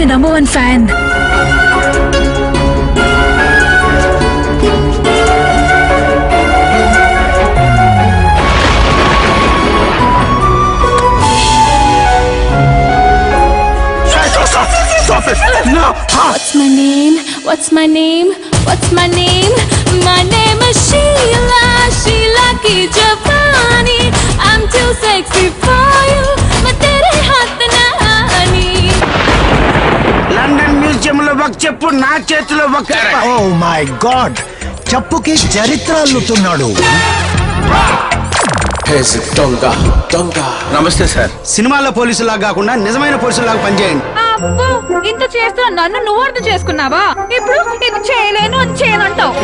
your number one fan. Stop it! No! What's my name? What's my name? What's my name? My name is Sheila. Sheila ki Javani. I'm too sexy for you. मैं तेरे हाथ ना आनी. London museum లో ఒక చెప్పు నా చేతిలో ఒక ఓ మై గాడ్, చెప్పుకి చరిత్ర అల్లుతున్నాడు. నమస్తే సార్. సినిమాల్లో పోలీసులాగా కాకుండా నిజమైన పోలీసులాగా పనిచేయండి. అబ్బో, ఇంత చేస్తున్నా నన్ను నువ్వు అర్థం చేసుకున్నావా? ఇప్పుడు ఇది చేయలేను అది చేయను అంటావు.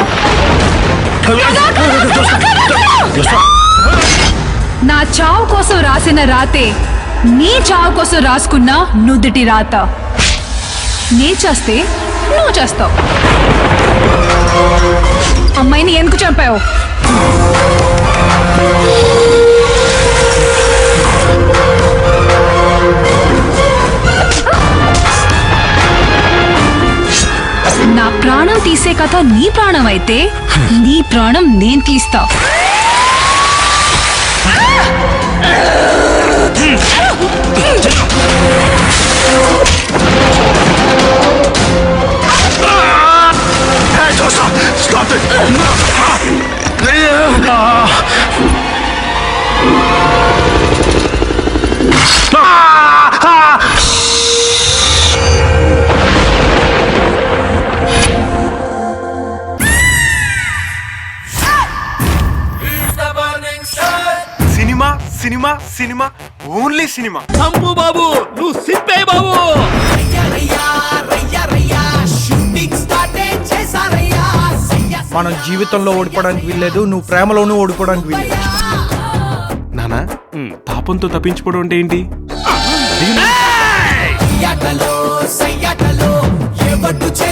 నా చావు కోసం రాసిన రాతే నీ చావు కోసం రాసుకున్న నుదుటి రాత. నీ చేస్తే నువ్వు చేస్తావు. అమ్మాయిని ఎందుకు చంపావు? నా ప్రాణం తీసే కథ నీ ప్రాణం అయితే నీ ప్రాణం నేను తీస్తా. Stop it! Cinema cinema cinema only cinema. సంపు బాబు నువ్వు సిప్పే బాబు. మనం జీవితంలో ఓడిపోవడానికి వీల్లేదు, నువ్వు ప్రేమలోనూ ఓడిపోవడానికి వీల్లేదు. నానా పాపంతో తప్పించుకోవడం అంటే ఏంటి? సయ్యాటలో ఎవడు చే